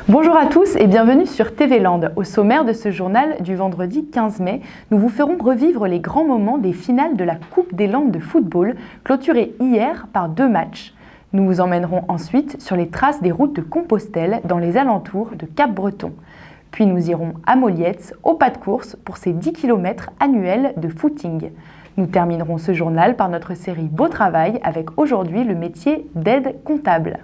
Bonjour à tous et bienvenue sur TV Land. Au sommaire de ce journal du vendredi 15 mai, nous vous ferons revivre les grands moments des finales de la Coupe des Landes de football, clôturée hier par 2 matchs. Nous vous emmènerons ensuite sur les traces des routes de Compostelle dans les alentours de Cap-Breton. Puis nous irons à Molietz, au pas de course, pour ces 10 km annuels de footing. Nous terminerons ce journal par notre série Beau Travail avec aujourd'hui le métier d'aide comptable.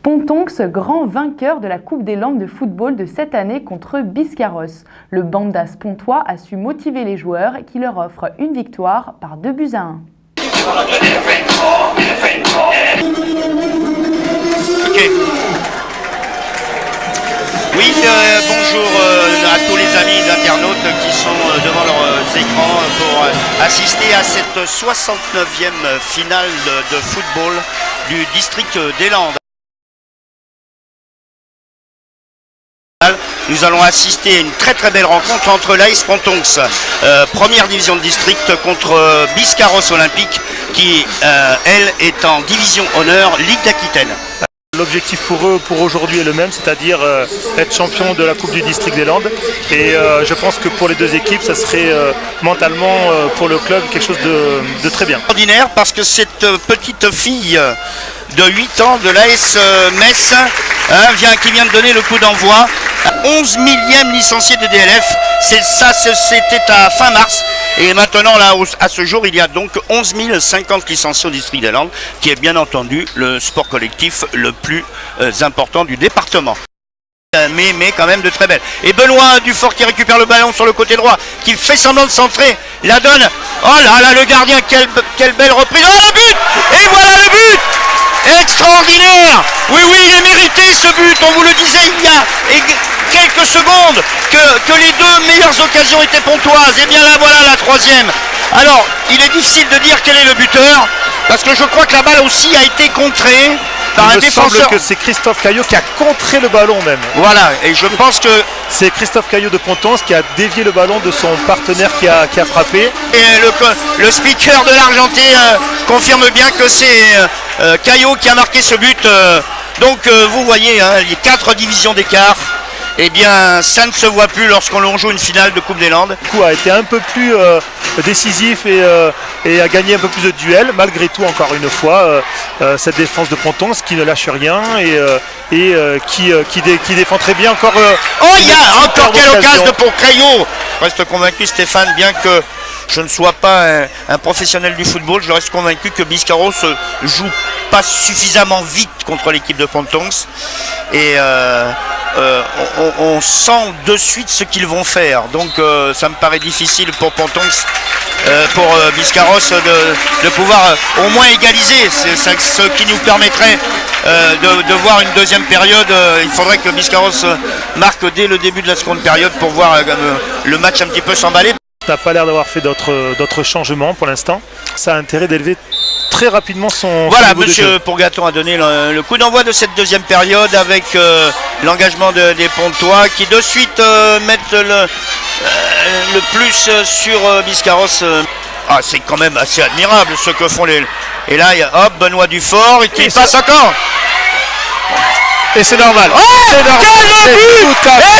Pontonx, grand vainqueur de la Coupe des Landes de football de cette année contre Biscarrosse. Le Bandas pontois a su motiver les joueurs qui leur offrent une victoire par 2-1. Okay. Oui, bonjour à tous les amis internautes qui sont devant leurs écrans pour assister à cette 69e finale de football du district des Landes. Nous allons assister à une très belle rencontre entre l'AS Pontonx, première division de district, contre Biscarrosse Olympique qui, elle, est en division honneur Ligue d'Aquitaine. L'objectif pour eux, pour aujourd'hui, est le même, c'est-à-dire être champion de la Coupe du District des Landes. Et je pense que pour les deux équipes, ça serait mentalement pour le club quelque chose de très bien. Ordinaire parce que cette petite fille de 8 ans de l'AS Metz qui vient de donner le coup d'envoi. 11 millième licencié de DLF, c'était à fin mars. Et maintenant, là, à ce jour, il y a donc 11 050 licenciés au district des Landes, qui est bien entendu le sport collectif le plus important du département. Mais quand même de très belle. Et Benoît Dufort qui récupère le ballon sur le côté droit, qui fait semblant de centrer, la donne. Oh là là, le gardien, quelle belle reprise. Oh, le but! Et voilà le but! Extraordinaire! Oui, il est mérité ce but, on vous le disait il y a quelques secondes que les deux meilleures occasions étaient pontoises. Et bien là, voilà la troisième. Alors, il est difficile de dire quel est le buteur, parce que je crois que la balle aussi a été contrée par un défenseur. Il me semble que c'est Christophe Caillot qui a contré le ballon même. Voilà, et je pense que c'est Christophe Caillot de Pontonx qui a dévié le ballon de son partenaire qui a frappé. Et le speaker de l'Argenté confirme bien que c'est Caillot qui a marqué ce but. Donc vous voyez, les 4 divisions d'écart. Eh bien, ça ne se voit plus lorsqu'on joue une finale de Coupe des Landes. Le coup a été un peu plus décisif et a gagné un peu plus de duels, malgré tout, encore une fois, cette défense de Pontonx qui ne lâche rien et qui défend très bien encore. Il y a encore quelle occasion pour Caillot. Je reste convaincu, Stéphane, bien que je ne sois pas un professionnel du football, je reste convaincu que Biscarrosse joue pas suffisamment vite contre l'équipe de Pontonx. Et on sent de suite ce qu'ils vont faire. Donc ça me paraît difficile pour Pontonx, pour Biscarrosse de pouvoir au moins égaliser. C'est ce qui nous permettrait de voir une deuxième période. Il faudrait que Biscarrosse marque dès le début de la seconde période pour voir le match un petit peu s'emballer. Ça n'a pas l'air d'avoir fait d'autres changements pour l'instant. Ça a intérêt d'élever très rapidement son voilà, niveau de jeu. Monsieur Pourgaton a donné le coup d'envoi de cette deuxième période avec l'engagement des Pontois qui de suite mettent le plus sur Biscarrosse. C'est quand même assez admirable ce que font les... Et là, il y a Benoît Dufort et qui passe encore. Et c'est normal. Quel but!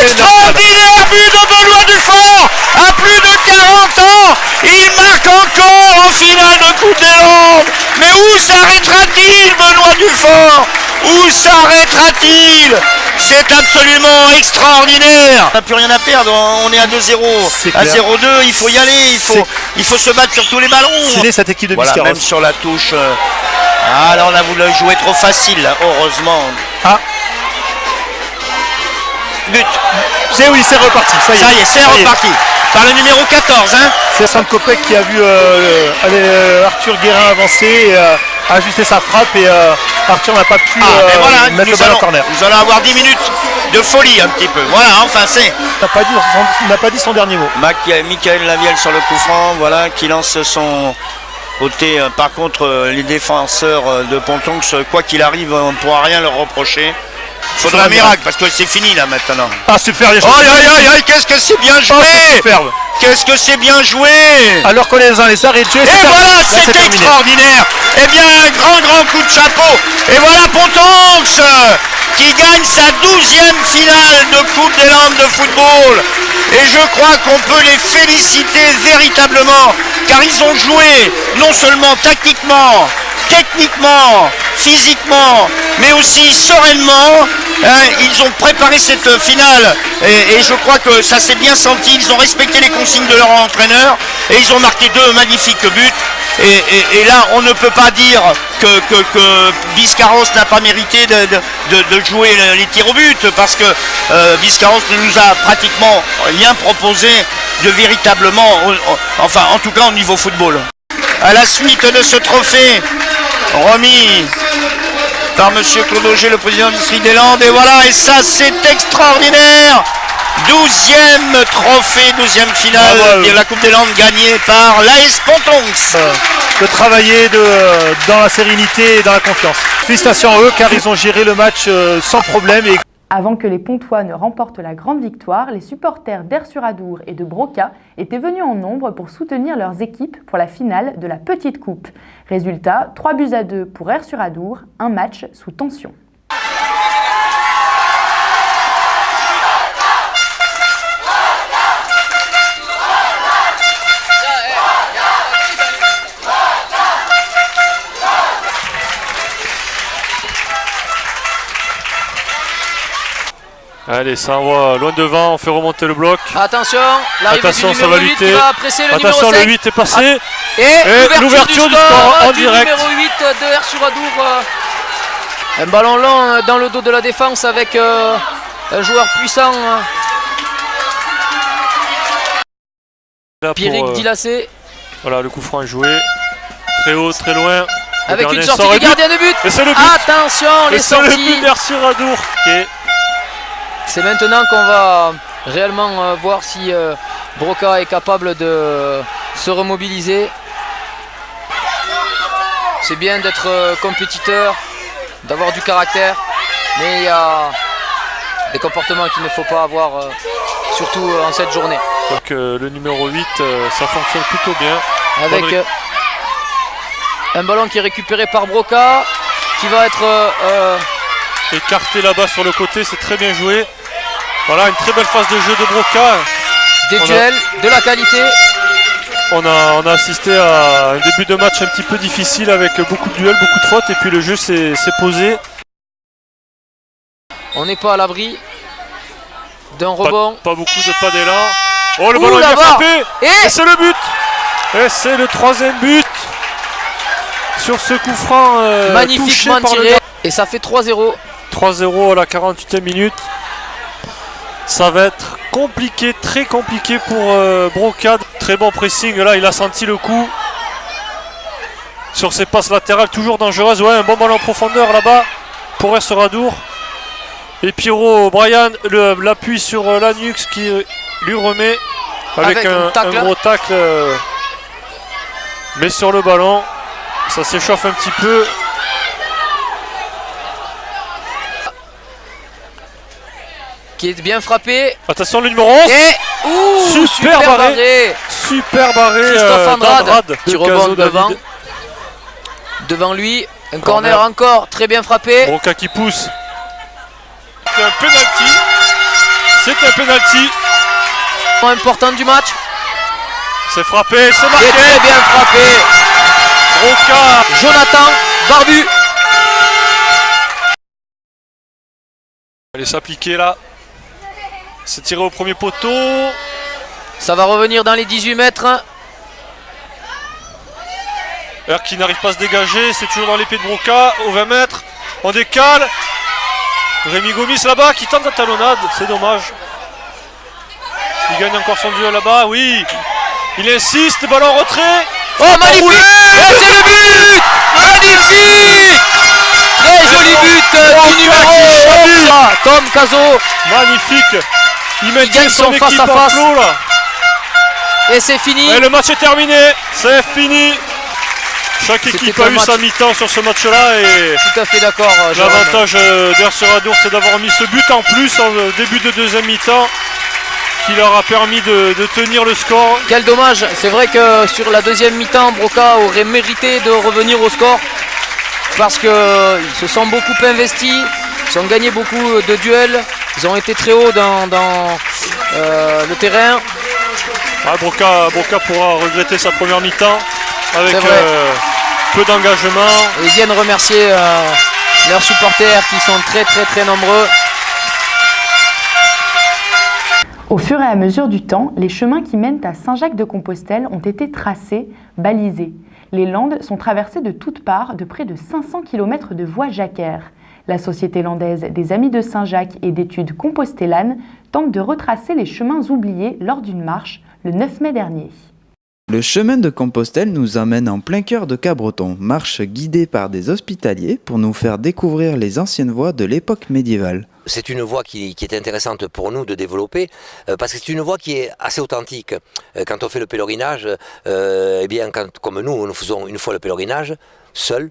Extraordinaire but de Benoît Dufort! À plus de 40 ans, il marque encore en finale de Coupe des Landes. Mais où s'arrêtera-t-il, Benoît Dufort? Où s'arrêtera-t-il? C'est absolument extraordinaire. On n'a plus rien à perdre, on est à 2-0, à 0-2, il faut y aller, il faut se battre sur tous les ballons. C'est cette équipe de Biscarrosse. Voilà, même sur la touche. Là on a voulu jouer trop facile, là, heureusement. But. C'est reparti. Ça y est, c'est reparti. Par le numéro 14. C'est Saint-Copec qui a vu Arthur Guérin avancer et ajuster sa frappe et Arthur n'a pas pu mettre le ballon en corner. Nous allons avoir 10 minutes de folie un petit peu. Voilà, enfin c'est. Il n'a pas dit son dernier mot. Michael Lavielle sur le coup franc, voilà, qui lance son côté. Par contre, les défenseurs de Pontonx, quoi qu'il arrive, on ne pourra rien leur reprocher. Faudrait un miracle parce que c'est fini là maintenant. Ah super, aïe, qu'est-ce que c'est bien joué. Superbe. Qu'est-ce que c'est bien joué! Alors qu'on est dans les arrêts de jeu. Et voilà, c'est terminé. extraordinaire! Eh bien, un grand coup de chapeau! Et voilà Pontonx qui gagne sa 12e finale de Coupe des Landes de football. Et je crois qu'on peut les féliciter véritablement, car ils ont joué non seulement tactiquement, techniquement, physiquement, mais aussi sereinement. Ils ont préparé cette finale et je crois que ça s'est bien senti. Ils ont respecté les consignes de leur entraîneur et ils ont marqué 2 magnifiques buts. Et là, on ne peut pas dire que Biscarrosse n'a pas mérité de jouer les tirs au but, parce que Biscarrosse ne nous a pratiquement rien proposé de véritablement, enfin en tout cas au niveau football. À la suite de ce trophée remis par monsieur Claude Auger, le président du District des Landes, et voilà, et ça c'est extraordinaire! 12e trophée, 12e finale de la Coupe des Landes gagnée par l'AS Pontonx. De travailler dans la sérénité et dans la confiance. Félicitations à eux car ils ont géré le match sans problème. Avant que les Pontois ne remportent la grande victoire, les supporters d'Aire-sur-Adour et de Broca étaient venus en nombre pour soutenir leurs équipes pour la finale de la Petite Coupe. Résultat, 3-2 pour Aire-sur-Adour, un match sous tension. Allez, ça envoie loin devant, on fait remonter le bloc. Attention, l'arrivée attention, du numéro 8 qui va presser le attention, numéro 5. Le 8 est passé. Et l'ouverture du score en du direct. numéro 8 de Aire-sur-Adour. Un ballon long dans le dos de la défense avec un joueur puissant. Pierrick Dilacé. Voilà, le coup franc est joué. Très haut, très loin. Avec une sortie du gardien de but. Et c'est le but. Attention, les sorties. C'est le but d'Aire-sur-Adour. C'est maintenant qu'on va réellement voir si Broca est capable de se remobiliser. C'est bien d'être compétiteur, d'avoir du caractère, mais il y a des comportements qu'il ne faut pas avoir, surtout en cette journée. Donc le numéro 8, ça fonctionne plutôt bien. Avec un ballon qui est récupéré par Broca, qui va être écarté là-bas sur le côté, c'est très bien joué. Voilà, une très belle phase de jeu de Broca. Des duels, de la qualité. On a assisté à un début de match un petit peu difficile avec beaucoup de duels, beaucoup de fautes, et puis le jeu s'est posé. On n'est pas à l'abri d'un rebond. Pas beaucoup de pas d'élan. Oh, le ballon est bien frappé. Et c'est le but. Et c'est le 3e but sur ce coup franc magnifiquement tiré. Et ça fait 3-0. 3-0 à la 48e minute. Ça va être compliqué, très compliqué pour Broca. Très bon pressing, là il a senti le coup. Sur ses passes latérales, toujours dangereuses. Ouais, un bon ballon en profondeur là-bas pour Aire-sur-Adour. Et Pierrot Brian l'appuie sur Lanux qui lui remet avec un gros tacle. Mais sur le ballon, ça s'échauffe un petit peu. Qui est bien frappé. Attention, le numéro 11. Et super barré. Super barré. Christophe Andrade qui rebonde devant. Devant lui. Un corner encore très bien frappé. Broca qui pousse. C'est un penalty. C'est un penalty. Important du match. C'est frappé, c'est marqué. C'est très bien frappé. Broca. Jonathan Barbu. Allez s'appliquer là. C'est tiré au premier poteau. Ça va revenir dans les 18 mètres. Heure qui n'arrive pas à se dégager. C'est toujours dans les pieds de Broca. Au 20 mètres. On décale. Rémi Gomis là-bas qui tente la talonnade. C'est dommage. Il gagne encore son duel là-bas. Oui. Il insiste. Ballon en retrait. Oh, magnifique. Et c'est le but. Magnifique. Très joli but du numéro Tom Cazo. Magnifique. Il gagne son face à face. Et c'est fini. Et le match est terminé. C'est fini. Chaque équipe a eu sa mi-temps sur ce match-là. Et tout à fait d'accord. L'avantage d'Aire-sur-Adour, c'est d'avoir mis ce but en plus en début de deuxième mi-temps, qui leur a permis de tenir le score. Quel dommage, c'est vrai que sur la deuxième mi-temps, Broca aurait mérité de revenir au score parce qu'ils se sont beaucoup investis, ils ont gagné beaucoup de duels, ils ont été très hauts dans le terrain. Ah, Broca pourra regretter sa première mi-temps avec peu d'engagement. Et ils viennent remercier leurs supporters qui sont très nombreux. Au fur et à mesure du temps, les chemins qui mènent à Saint-Jacques-de-Compostelle ont été tracés, balisés. Les Landes sont traversées de toutes parts de près de 500 km de voies jacquaires. La Société landaise des Amis de Saint-Jacques et d'études compostellanes tente de retracer les chemins oubliés lors d'une marche le 9 mai dernier. Le chemin de Compostelle nous emmène en plein cœur de Cabreton, marche guidée par des hospitaliers pour nous faire découvrir les anciennes voies de l'époque médiévale. C'est une voie qui est intéressante pour nous de développer parce que c'est une voie qui est assez authentique. Quand on fait le pèlerinage, eh bien, comme nous faisons une fois le pèlerinage, seul,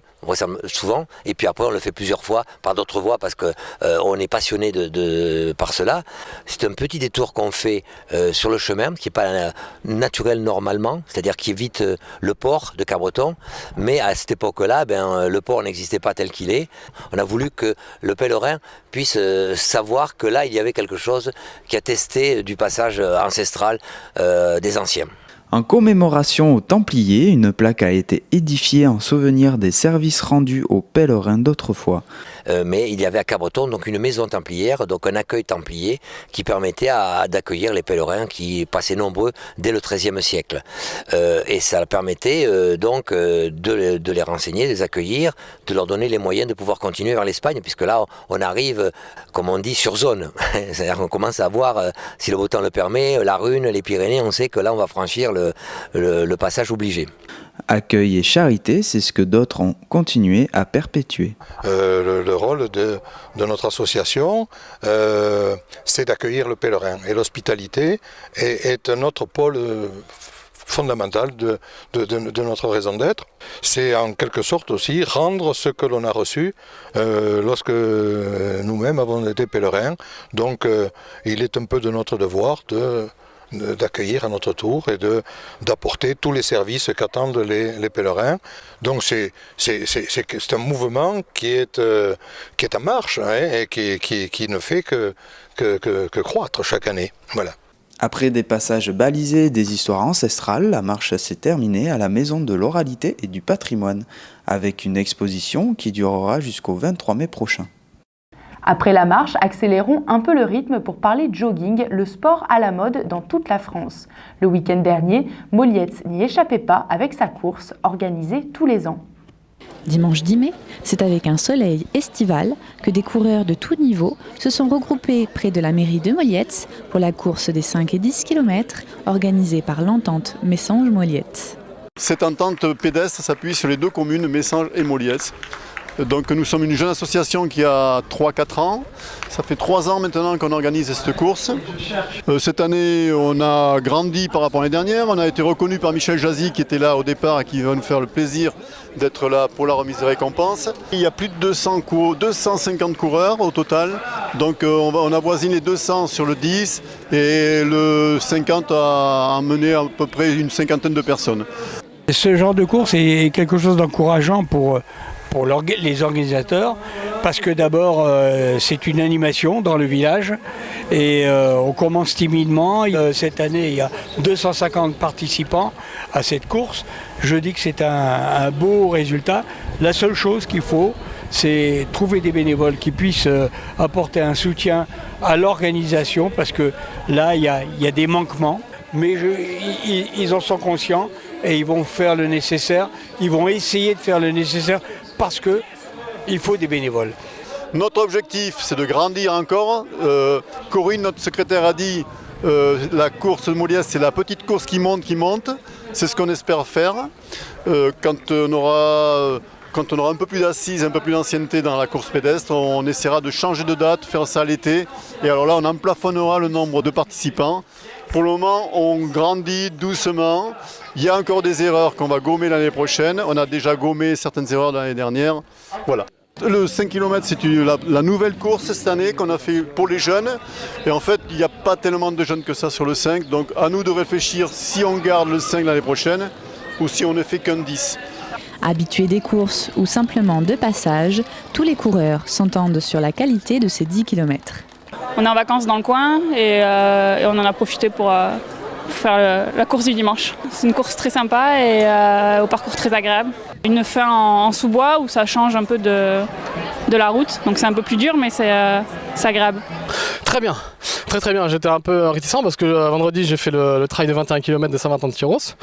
souvent, et puis après on le fait plusieurs fois par d'autres voies parce qu'on est passionné par cela. C'est un petit détour qu'on fait sur le chemin qui n'est pas naturel normalement, c'est-à-dire qui évite le port de Cabreton, mais à cette époque-là, le port n'existait pas tel qu'il est. On a voulu que le pèlerin puisse savoir que là il y avait quelque chose qui attestait du passage ancestral des anciens. En commémoration aux Templiers, une plaque a été édifiée en souvenir des services rendus aux pèlerins d'autrefois. Mais il y avait à Cabreton donc une maison templière, donc un accueil templier qui permettait d'accueillir les pèlerins qui passaient nombreux dès le XIIIe siècle. Et ça permettait donc de les renseigner, de les accueillir, de leur donner les moyens de pouvoir continuer vers l'Espagne, puisque là on arrive, comme on dit, sur zone. C'est-à-dire qu'on commence à voir, si le beau temps le permet, la Rhône, les Pyrénées, on sait que là on va franchir le passage obligé. Accueil et charité, c'est ce que d'autres ont continué à perpétuer. Le rôle de notre association, c'est d'accueillir le pèlerin. Et l'hospitalité est un autre pôle fondamental de notre raison d'être. C'est en quelque sorte aussi rendre ce que l'on a reçu lorsque nous-mêmes avons été pèlerins. Donc il est un peu de notre devoir d'accueillir à notre tour et d'apporter tous les services qu'attendent les pèlerins. Donc c'est un mouvement qui est en marche et qui ne fait que croître chaque année. Voilà. Après des passages balisés et des histoires ancestrales, la marche s'est terminée à la Maison de l'Oralité et du Patrimoine, avec une exposition qui durera jusqu'au 23 mai prochain. Après la marche, accélérons un peu le rythme pour parler jogging, le sport à la mode dans toute la France. Le week-end dernier, Molietz n'y échappait pas avec sa course organisée tous les ans. Dimanche 10 mai, c'est avec un soleil estival que des coureurs de tout niveau se sont regroupés près de la mairie de Molietz pour la course des 5 et 10 km organisée par l'entente Messanges-Molietz. Cette entente pédestre s'appuie sur les deux communes, Messanges et Molietz. Donc nous sommes une jeune association qui a 3-4 ans. Ça fait 3 ans maintenant qu'on organise cette course. Cette année, on a grandi par rapport à l'année dernière. On a été reconnu par Michel Jazzy qui était là au départ et qui va nous faire le plaisir d'être là pour la remise des récompenses. Il y a plus de 250 coureurs au total. Donc on avoisine les 200 sur le 10 et le 50 a emmené à peu près une cinquantaine de personnes. Ce genre de course est quelque chose d'encourageant pour les organisateurs, parce que d'abord c'est une animation dans le village et on commence timidement. Cette année il y a 250 participants à cette course. Je dis que c'est un beau résultat. La seule chose qu'il faut, c'est trouver des bénévoles qui puissent apporter un soutien à l'organisation, parce que là il y a des manquements, mais ils en sont conscients et ils vont faire le nécessaire, ils vont essayer de faire le nécessaire, parce qu'il faut des bénévoles. Notre objectif, c'est de grandir encore. Corinne, notre secrétaire, a dit la course de Molietz, c'est la petite course qui monte. C'est ce qu'on espère faire. Quand on aura un peu plus d'assises, un peu plus d'ancienneté dans la course pédestre, on essaiera de changer de date, faire ça l'été. Et alors là, on en plafonnera le nombre de participants. Pour le moment, on grandit doucement. Il y a encore des erreurs qu'on va gommer l'année prochaine. On a déjà gommé certaines erreurs de l'année dernière. Voilà. Le 5 km, c'est la nouvelle course cette année qu'on a fait pour les jeunes. Et en fait, il n'y a pas tellement de jeunes que ça sur le 5. Donc à nous de réfléchir si on garde le 5 l'année prochaine ou si on ne fait qu'un 10. Habitués des courses ou simplement de passage, tous les coureurs s'entendent sur la qualité de ces 10 km. On est en vacances dans le coin et on en a profité pour faire la course du dimanche. C'est une course très sympa et au parcours très agréable. Une fin en sous-bois où ça change un peu de la route, donc c'est un peu plus dur mais c'est agréable. Très bien, très bien. J'étais un peu réticent parce que vendredi j'ai fait le trail de 21 km de Saint-Martin-de-Tyros.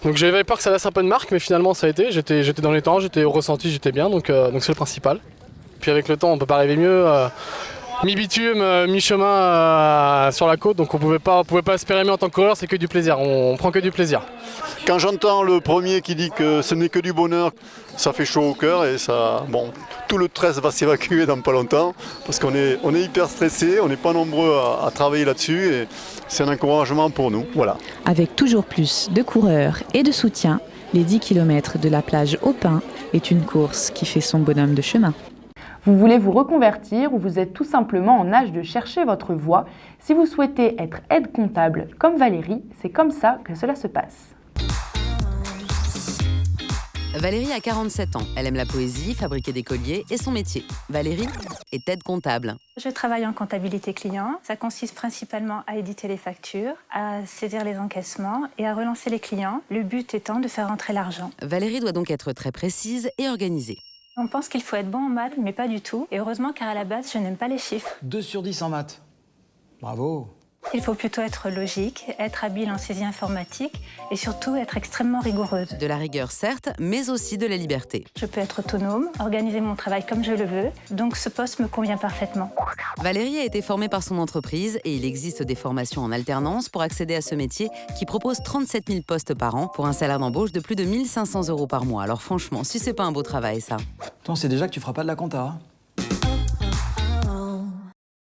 Donc j'avais peur que ça laisse un peu de marque, mais finalement ça a été. J'étais dans les temps, j'étais au ressenti, j'étais bien, donc c'est le principal. Puis avec le temps on peut pas rêver mieux. Mi-bitume, mi-chemin sur la côte, donc on pouvait pas espérer mieux en tant que coureur, c'est que du plaisir, on prend que du plaisir. Quand j'entends le premier qui dit que ce n'est que du bonheur, ça fait chaud au cœur et ça, bon, tout le stress va s'évacuer dans pas longtemps parce qu'on est hyper stressé, on n'est pas nombreux à travailler là-dessus et c'est un encouragement pour nous. Voilà. Avec toujours plus de coureurs et de soutien, les 10 km de la plage au Pin est une course qui fait son bonhomme de chemin. Vous voulez vous reconvertir ou vous êtes tout simplement en âge de chercher votre voie. Si vous souhaitez être aide-comptable comme Valérie, c'est comme ça que cela se passe. Valérie a 47 ans. Elle aime la poésie, fabriquer des colliers et son métier. Valérie est aide-comptable. Je travaille en comptabilité client. Ça consiste principalement à éditer les factures, à saisir les encaissements et à relancer les clients, le but étant de faire rentrer l'argent. Valérie doit donc être très précise et organisée. On pense qu'il faut être bon en maths, mais pas du tout. Et heureusement, car à la base, je n'aime pas les chiffres. 2 sur 10 en maths. Bravo. Il faut plutôt être logique, être habile en saisie informatique et surtout être extrêmement rigoureuse. De la rigueur, certes, mais aussi de la liberté. Je peux être autonome, organiser mon travail comme je le veux, donc ce poste me convient parfaitement. Valérie a été formée par son entreprise et il existe des formations en alternance pour accéder à ce métier qui propose 37 000 postes par an pour un salaire d'embauche de plus de 1 500 € par mois. Alors franchement, si c'est pas un beau travail, ça. Toi, on sait déjà que tu feras pas de la compta.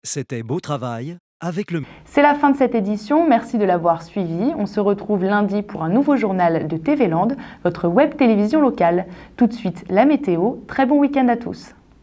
C'était Beau Travail avec le... C'est la fin de cette édition, merci de l'avoir suivi. On se retrouve lundi pour un nouveau journal de TV Land, votre web télévision locale. Tout de suite, la météo. Très bon week-end à tous.